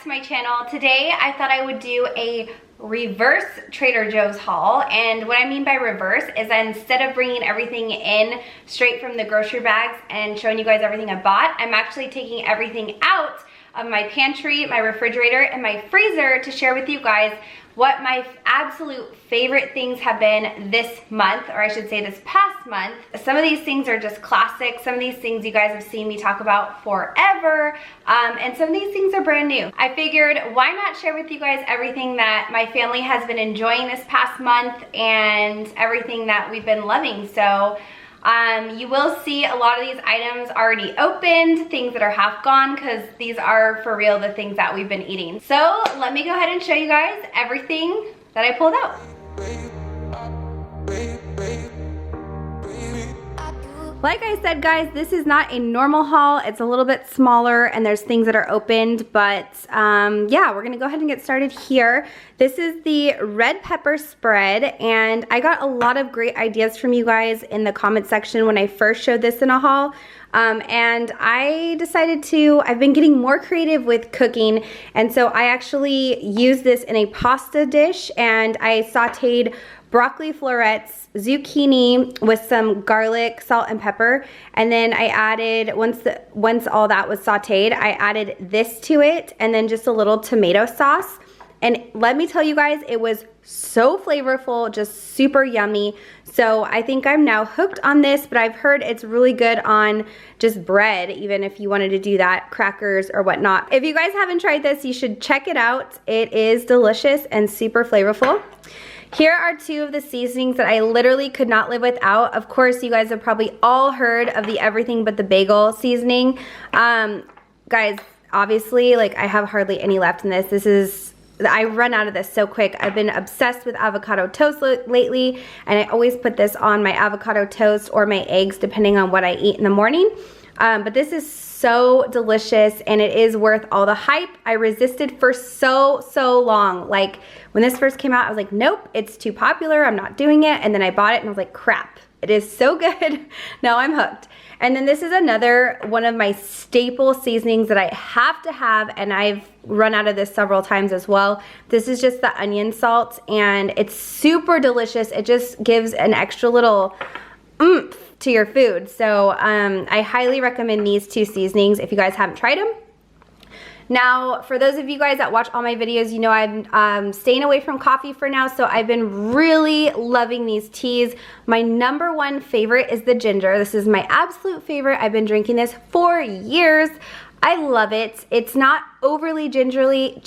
back to my channel. Today I thought I would do a reverse Trader Joe's haul, and what I mean by reverse is that instead of bringing everything in straight from the grocery bags and showing you guys everything I bought, I'm actually taking everything out of my pantry, my refrigerator, and my freezer to share with you guys what my absolute favorite things have been this month, or I should say this past month. Some of these things are just classics. Some of these things you guys have seen me talk about forever, and some of these things are brand new. I figured, why not share with you guys everything that my family has been enjoying this past month and everything that we've been loving. So you will see a lot of these items already opened, things that are half gone, because these are for real the things that we've been eating. So let me go ahead and show you guys everything that I pulled out. Like I said, guys, this is not a normal haul. It's a little bit smaller and there's things that are opened, but yeah, we're gonna go ahead and get started here. This is the red pepper spread, and I got a lot of great ideas from you guys in the comment section when I first showed this in a haul. And I decided I've been getting more creative with cooking, and so I actually used this in a pasta dish, and I sauteed broccoli florets, zucchini with some garlic, salt, and pepper, and then I added, once all that was sauteed, I added this to it, and then just a little tomato sauce. And let me tell you guys, it was so flavorful, just super yummy. So I think I'm now hooked on this, but I've heard it's really good on just bread, even if you wanted to do that, crackers or whatnot. If you guys haven't tried this, you should check it out. It is delicious and super flavorful. Here are two of the seasonings that I literally could not live without. Of course, you guys have probably all heard of the everything but the bagel seasoning. Guys, obviously, like, I have hardly any left in this. I run out of this so quick. I've been obsessed with avocado toast lately, and I always put this on my avocado toast or my eggs, depending on what I eat in the morning. But this is so delicious, and it is worth all the hype. I resisted for so long. Like, when this first came out, I was like, nope, it's too popular, I'm not doing it. And then I bought it and I was like, crap, it is so good. Now I'm hooked. And then this is another one of my staple seasonings that I have to have, and I've run out of this several times as well. This is just the onion salt, and it's super delicious. It just gives an extra little oomph to your food. So I highly recommend these two seasonings if you guys haven't tried them. Now, for those of you guys that watch all my videos, you know I'm staying away from coffee for now, so I've been really loving these teas. My number one favorite is the ginger. This is my absolute favorite. I've been drinking this for years. I love it. It's not overly gingerly.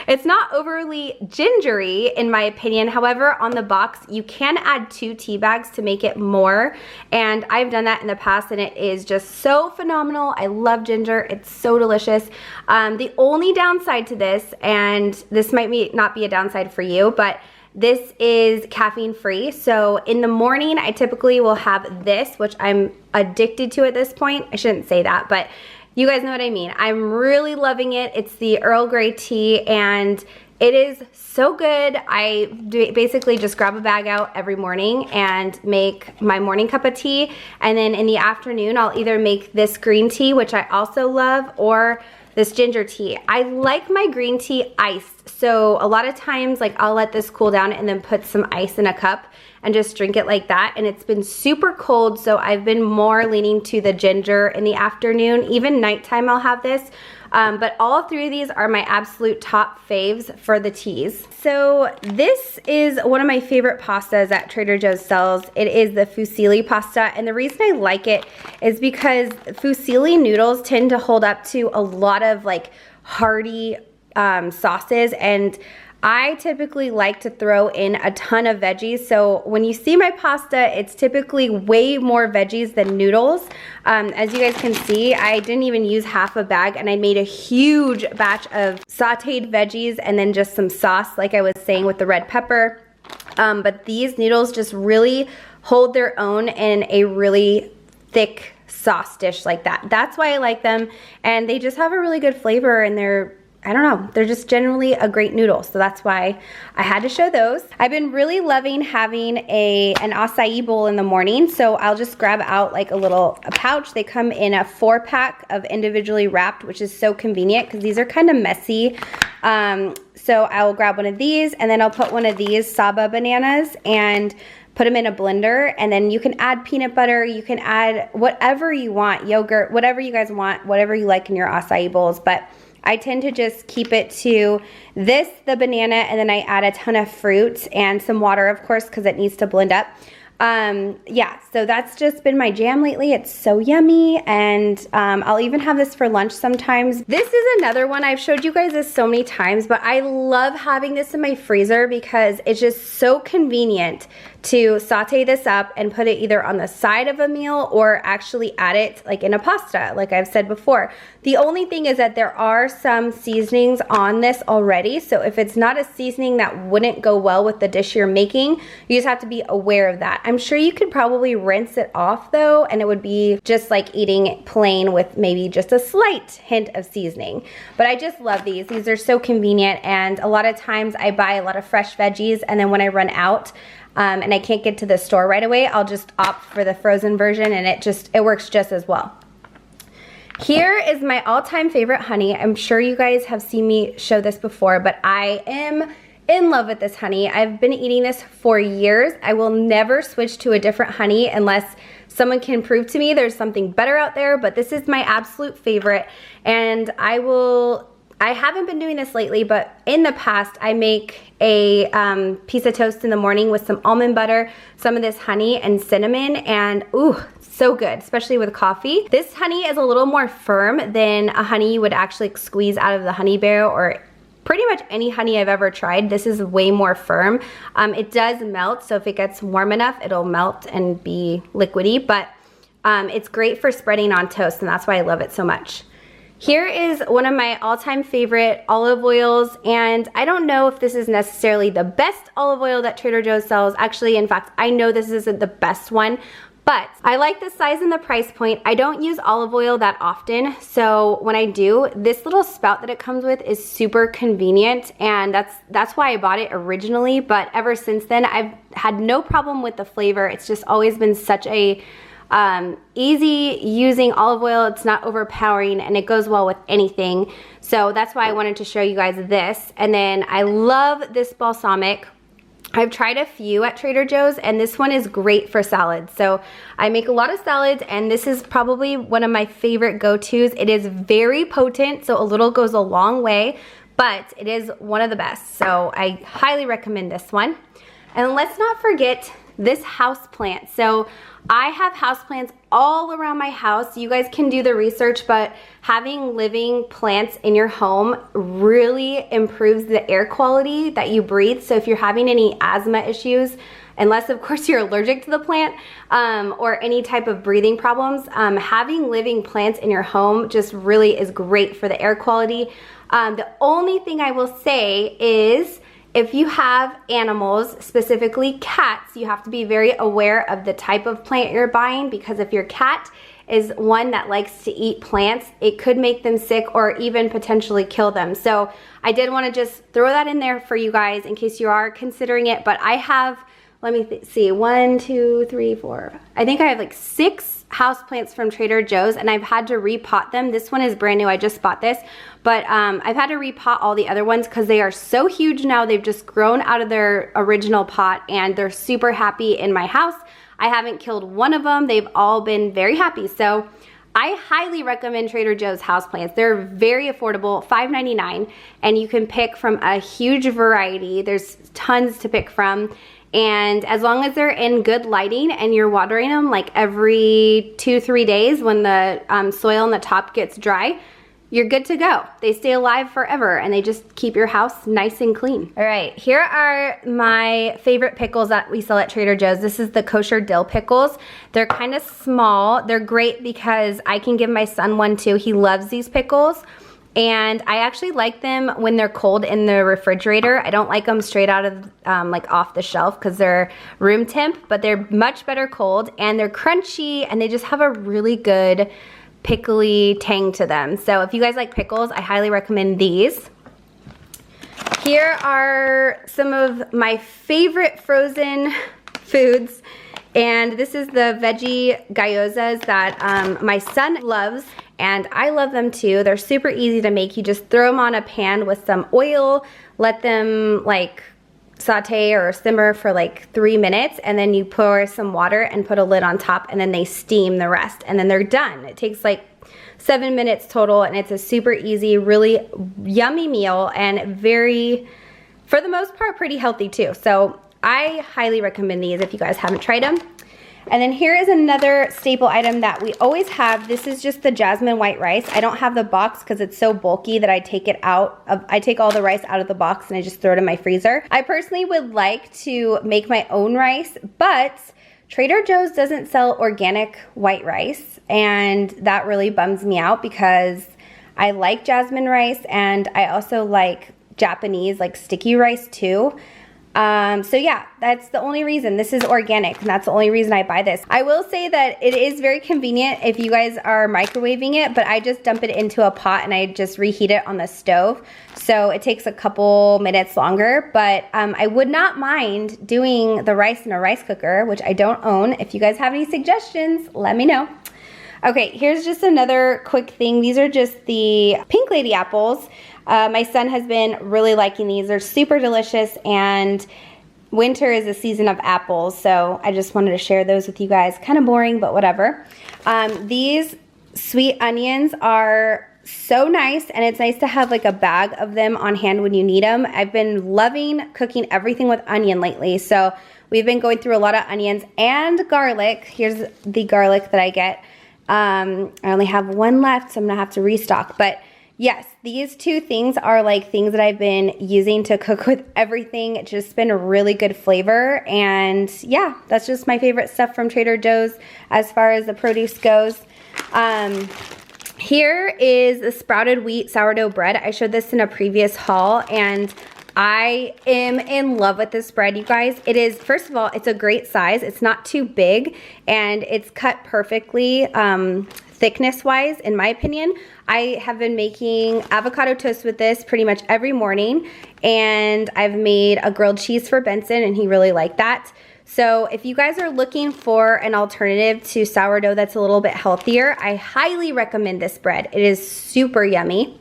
It's not overly gingery in my opinion. However, on the box you can add 2 tea bags to make it more, and I've done that in the past and it is just so phenomenal. I love ginger. It's so delicious. The only downside to this, and this might not be a downside for you, but this is caffeine free. So in the morning I typically will have this, which I'm addicted to at this point. I shouldn't say that, but you guys know what I mean. I'm really loving it. It's the Earl Grey Tea, and it is so good. I basically just grab a bag out every morning and make my morning cup of tea, and then in the afternoon I'll either make this green tea, which I also love, or this ginger tea. I like my green tea iced, so a lot of times, like, I'll let this cool down and then put some ice in a cup and just drink it like that. And it's been super cold, so I've been more leaning to the ginger in the afternoon. Even nighttime I'll have this. But all 3 of these are my absolute top faves for the teas. So this is one of my favorite pastas that Trader Joe's sells. It is the Fusilli Pasta, and the reason I like it is because Fusilli noodles tend to hold up to a lot of like hearty sauces, and I typically like to throw in a ton of veggies. So when you see my pasta, it's typically way more veggies than noodles. As you guys can see, I didn't even use half a bag, and I made a huge batch of sauteed veggies and then just some sauce, like I was saying, with the red pepper. But these noodles just really hold their own in a really thick sauce dish like that. That's why I like them, and they just have a really good flavor, and they're I don't know, they're just generally a great noodle, so that's why I had to show those. I've been really loving having an acai bowl in the morning, so I'll just grab out like a pouch. They come in a 4-pack of individually wrapped, which is so convenient because these are kind of messy. So I will grab one of these, and then I'll put one of these Saba bananas and put them in a blender, and then you can add peanut butter, you can add whatever you want, yogurt, whatever you guys want, whatever you like in your acai bowls, but I tend to just keep it to this, the banana, and then I add a ton of fruit and some water, of course, because it needs to blend up. Yeah, so that's just been my jam lately. It's so yummy, and I'll even have this for lunch sometimes. This is another one. I've showed you guys this so many times, but I love having this in my freezer because it's just so convenient to saute this up and put it either on the side of a meal or actually add it like in a pasta, like I've said before. The only thing is that there are some seasonings on this already, so if it's not a seasoning that wouldn't go well with the dish you're making, you just have to be aware of that. I'm sure you could probably rinse it off though, and it would be just like eating it plain with maybe just a slight hint of seasoning. But I just love these. These are so convenient, and a lot of times I buy a lot of fresh veggies, and then when I run out, and I can't get to the store right away, I'll just opt for the frozen version, and it works just as well. Here is my all-time favorite honey. I'm sure you guys have seen me show this before, but I am in love with this honey. I've been eating this for years. I will never switch to a different honey unless someone can prove to me there's something better out there, but this is my absolute favorite, and I haven't been doing this lately, but in the past, I make a piece of toast in the morning with some almond butter, some of this honey and cinnamon, and ooh, so good, especially with coffee. This honey is a little more firm than a honey you would actually squeeze out of the honey barrel or pretty much any honey I've ever tried. This is way more firm. It does melt, so if it gets warm enough, it'll melt and be liquidy, but it's great for spreading on toast, and that's why I love it so much. Here is one of my all-time favorite olive oils, and I don't know if this is necessarily the best olive oil that Trader Joe's sells. Actually, in fact, I know this isn't the best one, but I like the size and the price point. I don't use olive oil that often, so when I do, this little spout that it comes with is super convenient, and that's why I bought it originally, but ever since then, I've had no problem with the flavor. It's just always been such a easy using olive oil. It's not overpowering, and it goes well with anything. So that's why I wanted to show you guys this. And then I love this balsamic. I've tried a few at Trader Joe's, and this one is great for salads. So I make a lot of salads, and this is probably one of my favorite go-tos. It is very potent, so a little goes a long way, but it is one of the best. So I highly recommend this one. And let's not forget this houseplant. So I have houseplants all around my house. You guys can do the research, but having living plants in your home really improves the air quality that you breathe. So if you're having any asthma issues, unless of course you're allergic to the plant, or any type of breathing problems, having living plants in your home just really is great for the air quality. The only thing I will say is, if you have animals, specifically cats, you have to be very aware of the type of plant you're buying, because if your cat is one that likes to eat plants, it could make them sick or even potentially kill them. So I did want to just throw that in there for you guys in case you are considering it. But I have, let me see, 1, 2, 3, 4. I think I have like 6 houseplants from Trader Joe's, and I've had to repot them. This one is brand new. I just bought this, but I've had to repot all the other ones because they are so huge now. They've just grown out of their original pot, and they're super happy in my house. I haven't killed one of them. They've all been very happy. So I highly recommend Trader Joe's houseplants. They're very affordable, $5.99, and you can pick from a huge variety. There's tons to pick from. And as long as they're in good lighting and you're watering them like every 2-3 days when the soil on the top gets dry, you're good to go. They stay alive forever, and they just keep your house nice and clean. All right, here are my favorite pickles that we sell at Trader Joe's. This is the kosher dill pickles. They're kind of small. They're great because I can give my son one too. He loves these pickles. And I actually like them when they're cold in the refrigerator. I don't like them straight out of like off the shelf because they're room temp, but they're much better cold, and they're crunchy, and they just have a really good pickly tang to them. So if you guys like pickles, I highly recommend these. Here are some of my favorite frozen foods. And this is the veggie gyozas that my son loves, and I love them too. They're super easy to make. You just throw them on a pan with some oil, let them like saute or simmer for like 3 minutes, and then you pour some water and put a lid on top, and then they steam the rest, and then they're done. It takes like 7 minutes total, and it's a super easy, really yummy meal, and very, for the most part, pretty healthy too. So I highly recommend these if you guys haven't tried them. And then here is another staple item that we always have. This is just the jasmine white rice. I don't have the box because it's so bulky that I take it out. I take all the rice out of the box and I just throw it in my freezer. I personally would like to make my own rice, but Trader Joe's doesn't sell organic white rice, and that really bums me out because I like jasmine rice, and I also like Japanese, like sticky rice too. So yeah, that's the only reason. This is organic, and that's the only reason I buy this. I will say that it is very convenient if you guys are microwaving it, but I just dump it into a pot and I just reheat it on the stove. So it takes a couple minutes longer, but I would not mind doing the rice in a rice cooker, which I don't own. If you guys have any suggestions, let me know. Okay, here's just another quick thing. These are just the Pink Lady apples. My son has been really liking these. They're super delicious, and winter is a season of apples, so I just wanted to share those with you guys. Kind of boring, but whatever. These sweet onions are so nice, and it's nice to have like a bag of them on hand when you need them. I've been loving cooking everything with onion lately, so we've been going through a lot of onions and garlic. Here's the garlic that I get. I only have one left, so I'm gonna have to restock, but yes, these two things are like things that I've been using to cook with everything. It's just been a really good flavor, and yeah, that's just my favorite stuff from Trader Joe's as far as the produce goes. Here is the sprouted wheat sourdough bread. I showed this in a previous haul, and I am in love with this bread, you guys. It is, first of all, it's a great size. It's not too big, and it's cut perfectly thickness-wise, in my opinion. I have been making avocado toast with this pretty much every morning, and I've made a grilled cheese for Benson, and he really liked that. So if you guys are looking for an alternative to sourdough that's a little bit healthier, I highly recommend this bread. It is super yummy.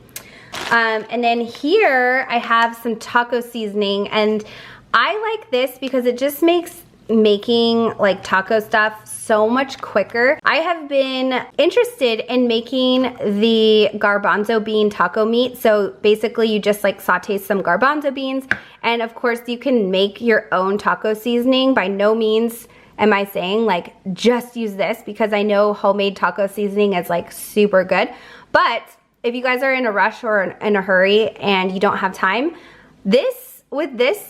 And then here I have some taco seasoning, and I like this because it just makes making like taco stuff so much quicker. I have been interested in making the garbanzo bean taco meat. So basically you just like saute some garbanzo beans, and of course you can make your own taco seasoning. By no means am I saying like just use this, because I know homemade taco seasoning is like super good. But if you guys are in a rush or in a hurry and you don't have time, this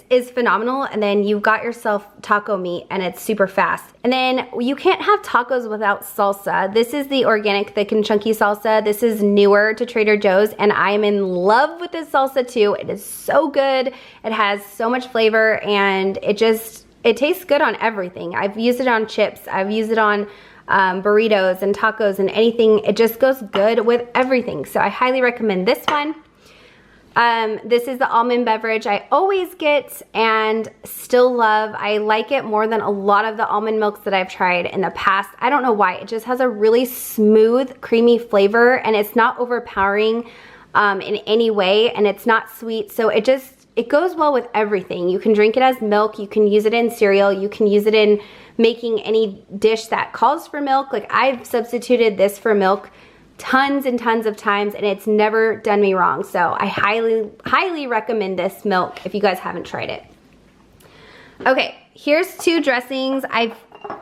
is phenomenal, and then you've got yourself taco meat, and it's super fast. And then you can't have tacos without salsa. This is the organic thick and chunky salsa. This is newer to Trader Joe's, and I'm in love with this salsa too. It is so good. It has so much flavor, and it tastes good on everything. I've used it on chips. I've used it on burritos and tacos and anything. It just goes good with everything. So I highly recommend this one. This is the Almond Beverage I always get and still love. I like it more than a lot of the almond milks that I've tried in the past. I don't know why. It just has a really smooth, creamy flavor, and it's not overpowering in any way, and it's not sweet. So it goes well with everything. You can drink it as milk. You can use it in cereal. You can use it in making any dish that calls for milk. Like, I've substituted this for milk tons and tons of times, and it's never done me wrong. So I highly recommend this milk if you guys haven't tried it. Okay, here's two dressings.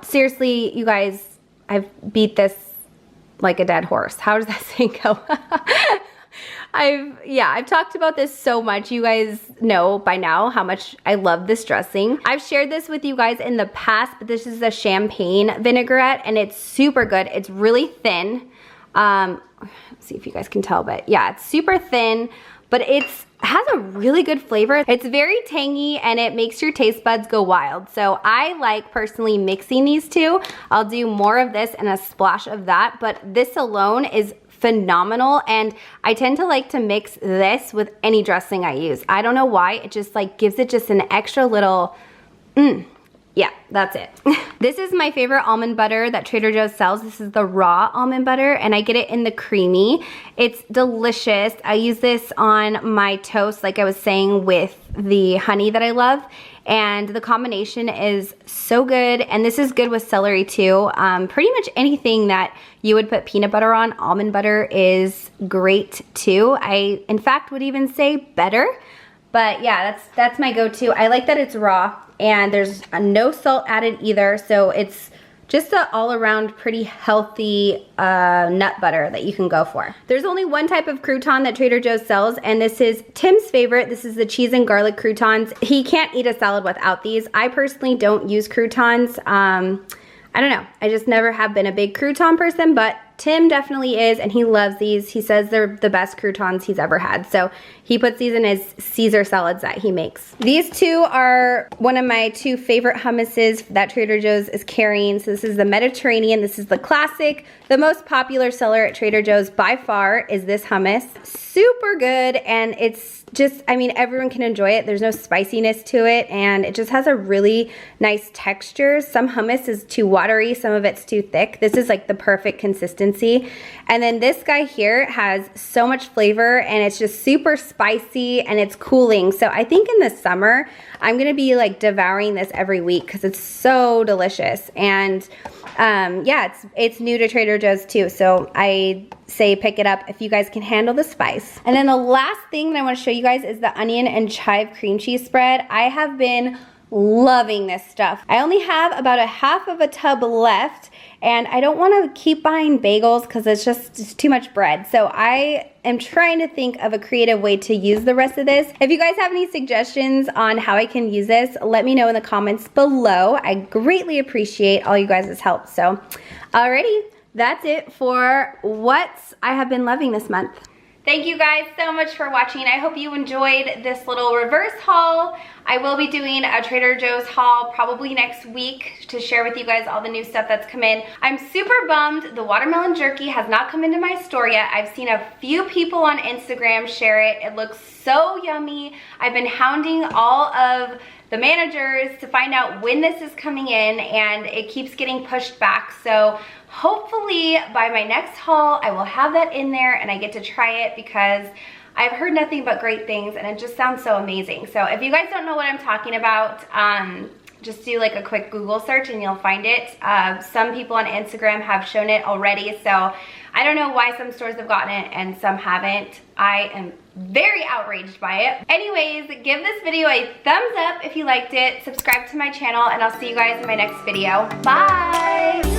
Seriously, you guys, I've beat this like a dead horse. How does that saying go? I've talked about this so much. You guys know by now how much I love this dressing. I've shared this with you guys in the past, but this is a champagne vinaigrette, and it's super good. It's really thin. Let's see if you guys can tell, but yeah, it's super thin, but it has a really good flavor. It's very tangy, and it makes your taste buds go wild. So I like personally mixing these two. I'll do more of this and a splash of that, but this alone is phenomenal, and I tend to like to mix this with any dressing I use. I don't know why, it just like gives it just an extra little yeah, that's it. This is my favorite almond butter that Trader Joe's sells. This is the raw almond butter, and I get it in the creamy. It's delicious. I use this on my toast, like I was saying, with the honey that I love. And the combination is so good. And this is good with celery too. Pretty much anything that you would put peanut butter on, almond butter is great too. I, in fact, would even say better. But yeah, that's my go-to. I like that it's raw and there's no salt added either. So it's just an all-around pretty healthy nut butter that you can go for. There's only one type of crouton that Trader Joe's sells, and this is Tim's favorite. This is the cheese and garlic croutons. He can't eat a salad without these. I personally don't use croutons. I don't know. I just never have been a big crouton person, but Tim definitely is, and he loves these. He says they're the best croutons he's ever had. So he puts these in his Caesar salads that he makes. These two are one of my two favorite hummuses that Trader Joe's is carrying. So this is the Mediterranean. This is the classic. The most popular seller at Trader Joe's by far is this hummus. Super good, and it's just, I mean, everyone can enjoy it. There's no spiciness to it, and it just has a really nice texture. Some hummus is too watery, some of it's too thick. This is like the perfect consistency. And then this guy here has so much flavor, and it's just super spicy, and it's cooling. So I think in the summer, I'm gonna be like devouring this every week because it's so delicious. And yeah, it's new to Trader Joe's too, so I say pick it up if you guys can handle the spice. And then the last thing that I want to show you guys is the onion and chive cream cheese spread. I have been loving this stuff. I only have about a half of a tub left, and I don't want to keep buying bagels because it's too much bread. So I am trying to think of a creative way to use the rest of this. If you guys have any suggestions on how I can use this, let me know in the comments below. I greatly appreciate all you guys' help. So alrighty, that's it for what I have been loving this month. Thank you guys so much for watching. I hope you enjoyed this little reverse haul. I will be doing a Trader Joe's haul probably next week to share with you guys all the new stuff that's come in. I'm super bummed the watermelon jerky has not come into my store yet. I've seen a few people on Instagram share it. It looks so yummy. I've been hounding all of the managers to find out when this is coming in, and it keeps getting pushed back. So hopefully by my next haul, I will have that in there and I get to try it because I've heard nothing but great things and it just sounds so amazing. So if you guys don't know what I'm talking about, just do like a quick Google search and you'll find it. Some people on Instagram have shown it already, so I don't know why some stores have gotten it and some haven't. I am very outraged by it. Anyways, give this video a thumbs up if you liked it, subscribe to my channel, and I'll see you guys in my next video. Bye!